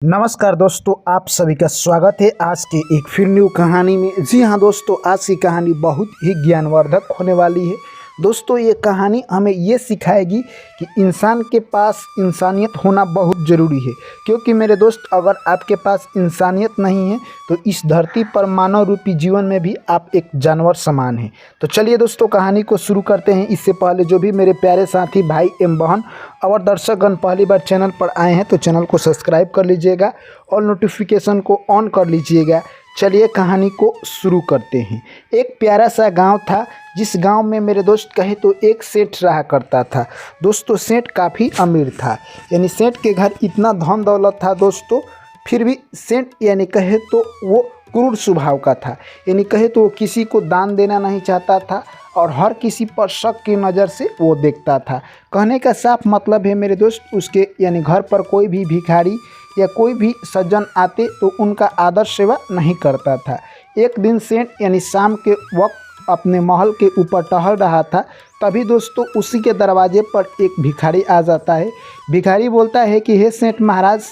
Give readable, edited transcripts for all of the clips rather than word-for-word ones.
नमस्कार दोस्तों, आप सभी का स्वागत है आज की एक फिर न्यू कहानी में। जी हाँ दोस्तों, आज की कहानी बहुत ही ज्ञानवर्धक होने वाली है। दोस्तों ये कहानी हमें ये सिखाएगी कि इंसान के पास इंसानियत होना बहुत ज़रूरी है, क्योंकि मेरे दोस्त अगर आपके पास इंसानियत नहीं है तो इस धरती पर मानव रूपी जीवन में भी आप एक जानवर समान हैं। तो चलिए दोस्तों कहानी को शुरू करते हैं। इससे पहले जो भी मेरे प्यारे साथी भाई एवं बहन और दर्शकगण पहली बार चैनल पर आए हैं तो चैनल को सब्सक्राइब कर लीजिएगा और नोटिफिकेशन को ऑन कर लीजिएगा। चलिए कहानी को शुरू करते हैं। एक प्यारा सा गांव था, जिस गांव में मेरे दोस्त कहे तो एक सेठ रहा करता था। दोस्तों सेठ काफ़ी अमीर था, यानी सेठ के घर इतना धन दौलत था दोस्तों, फिर भी सेठ यानी कहे तो वो क्रूर स्वभाव का था। यानी कहे तो वो किसी को दान देना नहीं चाहता था और हर किसी पर शक की नज़र से वो देखता था। कहने का साफ मतलब है मेरे दोस्त, उसके यानी घर पर कोई भी भिखारी या कोई भी सज्जन आते तो उनका आदर सेवा नहीं करता था। एक दिन सेठ यानी शाम के वक्त अपने महल के ऊपर टहल रहा था, तभी दोस्तों उसी के दरवाजे पर एक भिखारी आ जाता है। भिखारी बोलता है कि हे सेठ महाराज,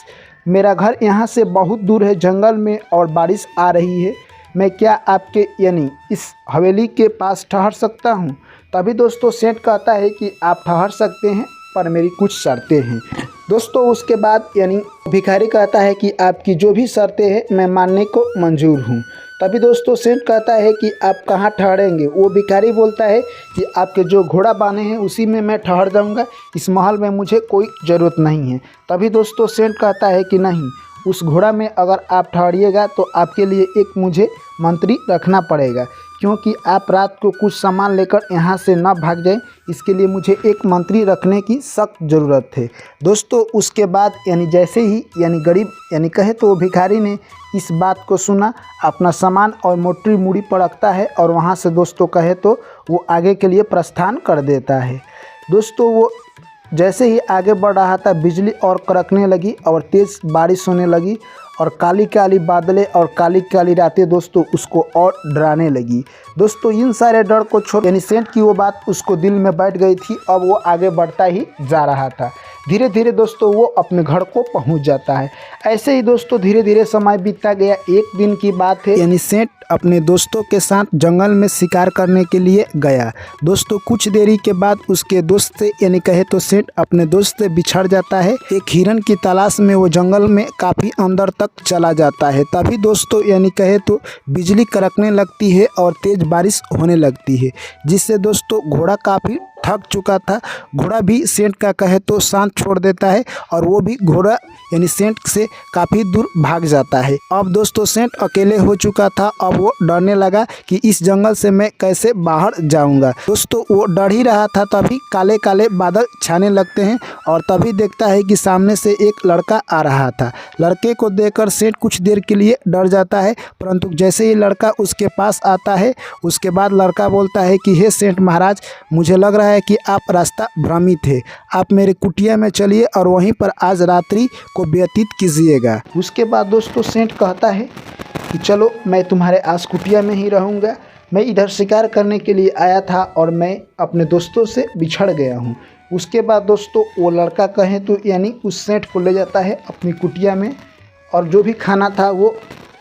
मेरा घर यहाँ से बहुत दूर है जंगल में और बारिश आ रही है, मैं क्या आपके यानी इस हवेली के पास ठहर सकता हूँ? तभी दोस्तों सेठ कहता है कि आप ठहर सकते हैं, पर मेरी कुछ शर्तें हैं। दोस्तों उसके बाद यानी भिखारी कहता है कि आपकी जो भी शर्तें हैं मैं मानने को मंजूर हूँ। तभी दोस्तों सेठ कहता है कि आप कहाँ ठहरेंगे? वो भिखारी बोलता है कि आपके जो घोड़ा बांधे हैं उसी में मैं ठहर जाऊँगा, इस महल में मुझे कोई ज़रूरत नहीं है। तभी दोस्तों सेठ कहता है कि नहीं, उस घोड़ा में अगर आप ठहरिएगा तो आपके लिए एक मुझे मंत्री रखना पड़ेगा, क्योंकि आप रात को कुछ सामान लेकर यहाँ से ना भाग जाएं, इसके लिए मुझे एक मंत्री रखने की सख्त ज़रूरत है। दोस्तों उसके बाद यानी जैसे ही यानी गरीब यानी कहे तो भिखारी ने इस बात को सुना, अपना सामान और मोटी मूड़ी पर रखता है और वहाँ से दोस्तों कहे तो वो आगे के लिए प्रस्थान कर देता है। दोस्तों वो जैसे ही आगे बढ़ रहा था बिजली और कड़कने लगी और तेज़ बारिश होने लगी और काली काली बादलें और काली काली रातें दोस्तों उसको और डराने लगी। दोस्तों इन सारे डर को छोड़ यानी सेठ की वो बात उसको दिल में बैठ गई थी। अब वो आगे बढ़ता ही जा रहा था। धीरे धीरे दोस्तों वो अपने घर को पहुंच जाता है। ऐसे ही दोस्तों धीरे धीरे समय बीतता गया। एक दिन की बात है, यानी सेठ अपने दोस्तों के साथ जंगल में शिकार करने के लिए गया। दोस्तों कुछ देरी के बाद उसके दोस्त से यानी कहे तो सेठ अपने दोस्त से बिछड़ जाता है। एक हिरन की तलाश में वो जंगल में काफ़ी अंदर तक चला जाता है। तभी दोस्तों यानी कहे तो बिजली कड़कने लगती है और तेज़ बारिश होने लगती है, जिससे दोस्तों घोड़ा काफ़ी थक चुका था। घोड़ा भी सेठ का कहे तो शांत छोड़ देता है और वो भी घोड़ा यानी सेठ से काफ़ी दूर भाग जाता है। अब दोस्तों सेठ अकेले हो चुका था। अब वो डरने लगा कि इस जंगल से मैं कैसे बाहर जाऊंगा। दोस्तों वो डर ही रहा था, तभी काले काले बादल छाने लगते हैं और तभी देखता है कि सामने से एक लड़का आ रहा था। लड़के को देखकर सेठ कुछ देर के लिए डर जाता है, परंतु जैसे ही लड़का उसके पास आता है उसके बाद लड़का बोलता है कि हे सेठ महाराज, मुझे लग रहा है कि आप रास्ता भ्रमित है, आप मेरे कुटिया में चलिए और वहीं पर आज रात्रि को व्यतीत कीजिएगा। उसके बाद दोस्तों सेठ कहता है कि चलो मैं तुम्हारे आस कुटिया में ही रहूँगा, मैं इधर शिकार करने के लिए आया था और मैं अपने दोस्तों से बिछड़ गया हूँ। उसके बाद दोस्तों वो लड़का कहें तो यानी उस सेठ को ले जाता है अपनी कुटिया में और जो भी खाना था वो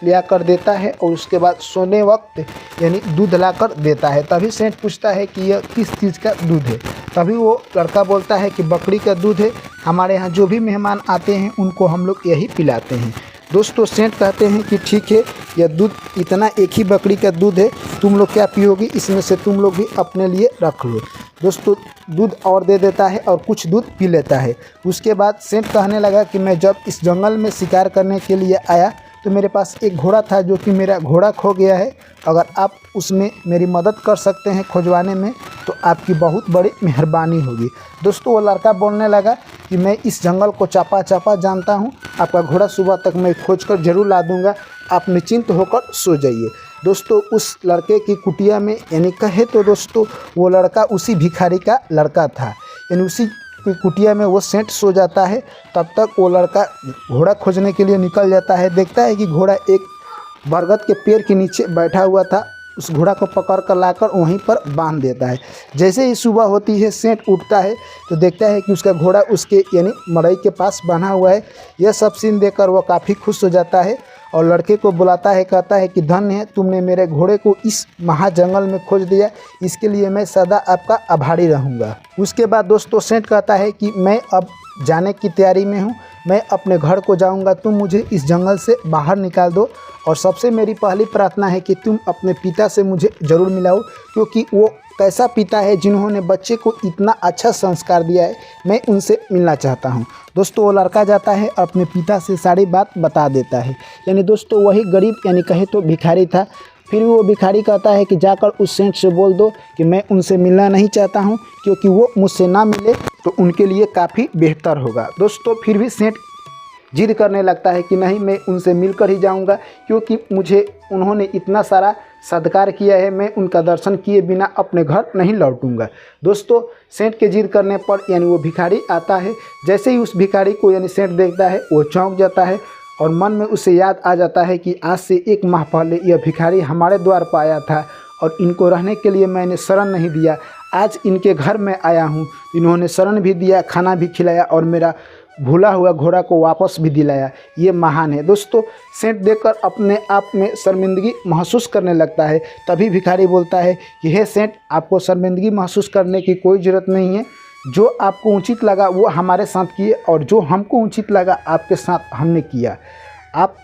लिया कर देता है और उसके बाद सोने वक्त यानी दूध ला कर देता है। तभी सेठ पूछता है कि यह किस चीज़ का दूध है? तभी वो लड़का बोलता है कि बकरी का दूध है, हमारे यहाँ जो भी मेहमान आते हैं उनको हम लोग यही पिलाते हैं। दोस्तों सेठ कहते हैं कि ठीक है, यह दूध इतना एक ही बकरी का दूध है, तुम लोग क्या पियोगी, इसमें से तुम लोग भी अपने लिए रख लो। दोस्तों दूध और दे देता है और कुछ दूध पी लेता है। उसके बाद सेठ कहने लगा कि मैं जब इस जंगल में शिकार करने के लिए आया तो मेरे पास एक घोड़ा था, जो कि मेरा घोड़ा खो गया है। अगर आप उसमें मेरी मदद कर सकते हैं खोजवाने में तो आपकी बहुत बड़ी मेहरबानी होगी। दोस्तों वो लड़का बोलने लगा कि मैं इस जंगल को चापा चापा जानता हूँ, आपका घोड़ा सुबह तक मैं खोज कर जरूर ला दूँगा, आप निश्चिंत होकर सो जाइए। दोस्तों उस लड़के की कुटिया में यानी कहे तो दोस्तों वो लड़का उसी भिखारी का लड़का था, यानी उसी कुटिया में वो सेठ सो जाता है। तब तक वो लड़का घोड़ा खोजने के लिए निकल जाता है। देखता है कि घोड़ा एक बरगद के पेड़ के नीचे बैठा हुआ था। उस घोड़ा को पकड़ कर लाकर वहीं पर बांध देता है। जैसे ही सुबह होती है सेंट उठता है तो देखता है कि उसका घोड़ा उसके यानी मड़ई के पास बंधा हुआ है। यह सब सीन देखकर वह काफ़ी खुश हो जाता है और लड़के को बुलाता है, कहता है कि धन्य है तुमने मेरे घोड़े को इस महाजंगल में खोज दिया, इसके लिए मैं सदा आपका आभारी रहूँगा। उसके बाद दोस्तों सेंट कहता है कि मैं अब जाने की तैयारी में हूँ, मैं अपने घर को जाऊँगा, तुम मुझे इस जंगल से बाहर निकाल दो और सबसे मेरी पहली प्रार्थना है कि तुम अपने पिता से मुझे ज़रूर मिलाओ, क्योंकि वो कैसा पिता है जिन्होंने बच्चे को इतना अच्छा संस्कार दिया है, मैं उनसे मिलना चाहता हूँ। दोस्तों वो लड़का जाता है और अपने पिता से सारी बात बता देता है। यानी दोस्तों वही गरीब यानी कहे तो भिखारी था। फिर भी वो भिखारी कहता है कि जाकर उस सेंट से बोल दो कि मैं उनसे मिलना नहीं चाहता हूँ, क्योंकि वो मुझसे ना मिले तो उनके लिए काफ़ी बेहतर होगा। दोस्तों फिर भी सेंट जिद करने लगता है कि नहीं, मैं उनसे मिलकर ही जाऊंगा, क्योंकि मुझे उन्होंने इतना सारा सत्कार किया है, मैं उनका दर्शन किए बिना अपने घर नहीं लौटूंगा। दोस्तों सेंट के जिद करने पर यानी वो भिखारी आता है। जैसे ही उस भिखारी को यानी सेंट देखता है वो चौंक जाता है और मन में उसे याद आ जाता है कि आज से 1 माह पहले यह भिखारी हमारे द्वार पर आया था और इनको रहने के लिए मैंने शरण नहीं दिया। आज इनके घर में आया हूँ, इन्होंने शरण भी दिया, खाना भी खिलाया और मेरा भूला हुआ घोड़ा को वापस भी दिलाया। ये महान है। दोस्तों सेंट देखकर अपने आप में शर्मिंदगी महसूस करने लगता है। तभी भिखारी बोलता है कि हे सेंट, आपको शर्मिंदगी महसूस करने की कोई ज़रूरत नहीं है, जो आपको उचित लगा वो हमारे साथ किए और जो हमको उचित लगा आपके साथ हमने किया। आप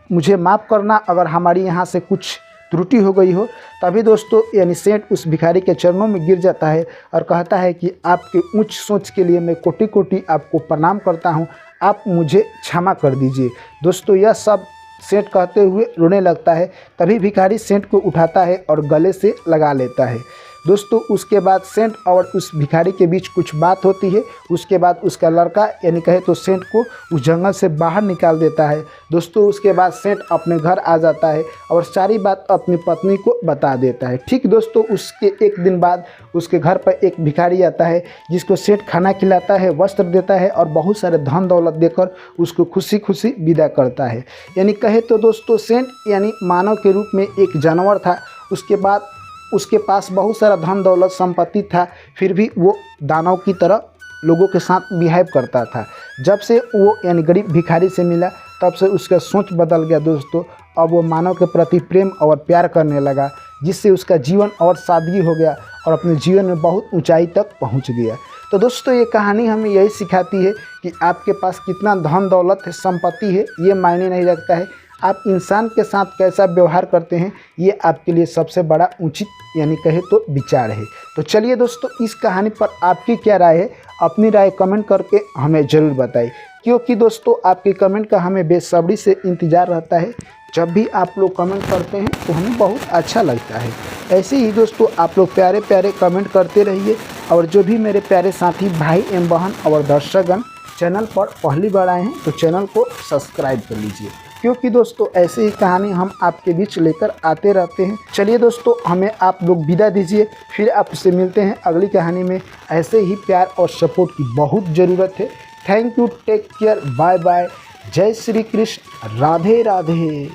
मुझे माफ़ करना अगर हमारी यहाँ से कुछ त्रुटि हो गई हो। तभी दोस्तों यानी सेंट उस भिखारी के चरणों में गिर जाता है और कहता है कि आपके उच्च सोच के लिए मैं कोटि कोटि आपको प्रणाम करता हूँ, आप मुझे क्षमा कर दीजिए। दोस्तों यह सब सेंट कहते हुए रोने लगता है। तभी भिखारी सेंट को उठाता है और गले से लगा लेता है। दोस्तों उसके बाद सेंट और उस भिखारी के बीच कुछ बात होती है। उसके बाद उसका लड़का यानी कहे तो सेंट को उस जंगल से बाहर निकाल देता है। दोस्तों उसके बाद सेंट अपने घर आ जाता है और सारी बात अपनी पत्नी को बता देता है। ठीक दोस्तों उसके 1 दिन बाद उसके घर पर एक भिखारी आता है, जिसको सेंट खाना खिलाता है, वस्त्र देता है और बहुत सारे धन दौलत देकर उसको खुशी खुशी विदा करता है। यानी कहे तो दोस्तों सेंट यानी मानव के रूप में एक जानवर था। उसके बाद उसके पास बहुत सारा धन दौलत संपत्ति था, फिर भी वो दानव की तरह लोगों के साथ बिहेव करता था। जब से वो यानी गरीब भिखारी से मिला तब से उसका सोच बदल गया दोस्तों। अब वो मानव के प्रति प्रेम और प्यार करने लगा, जिससे उसका जीवन और सादगी हो गया और अपने जीवन में बहुत ऊंचाई तक पहुंच गया। तो दोस्तों ये कहानी हमें यही सिखाती है कि आपके पास कितना धन दौलत है, संपत्ति है, ये मायने नहीं रखता है। आप इंसान के साथ कैसा व्यवहार करते हैं ये आपके लिए सबसे बड़ा उचित यानी कहे तो विचार है। तो चलिए दोस्तों इस कहानी पर आपकी क्या राय है, अपनी राय कमेंट करके हमें ज़रूर बताइए, क्योंकि दोस्तों आपके कमेंट का हमें बेसब्री से इंतज़ार रहता है। जब भी आप लोग कमेंट करते हैं तो हमें बहुत अच्छा लगता है। ऐसे ही दोस्तों आप लोग प्यारे प्यारे कमेंट करते रहिए और जो भी मेरे प्यारे साथी भाई एवं बहन और दर्शकगण चैनल पर पहली बार आए हैं तो चैनल को सब्सक्राइब कर लीजिए, क्योंकि दोस्तों ऐसे ही कहानी हम आपके बीच लेकर आते रहते हैं। चलिए दोस्तों हमें आप लोग विदा दीजिए, फिर आपसे मिलते हैं अगली कहानी में। ऐसे ही प्यार और सपोर्ट की बहुत ज़रूरत है। Thank you, take care, bye bye, जय श्री कृष्ण, राधे राधे।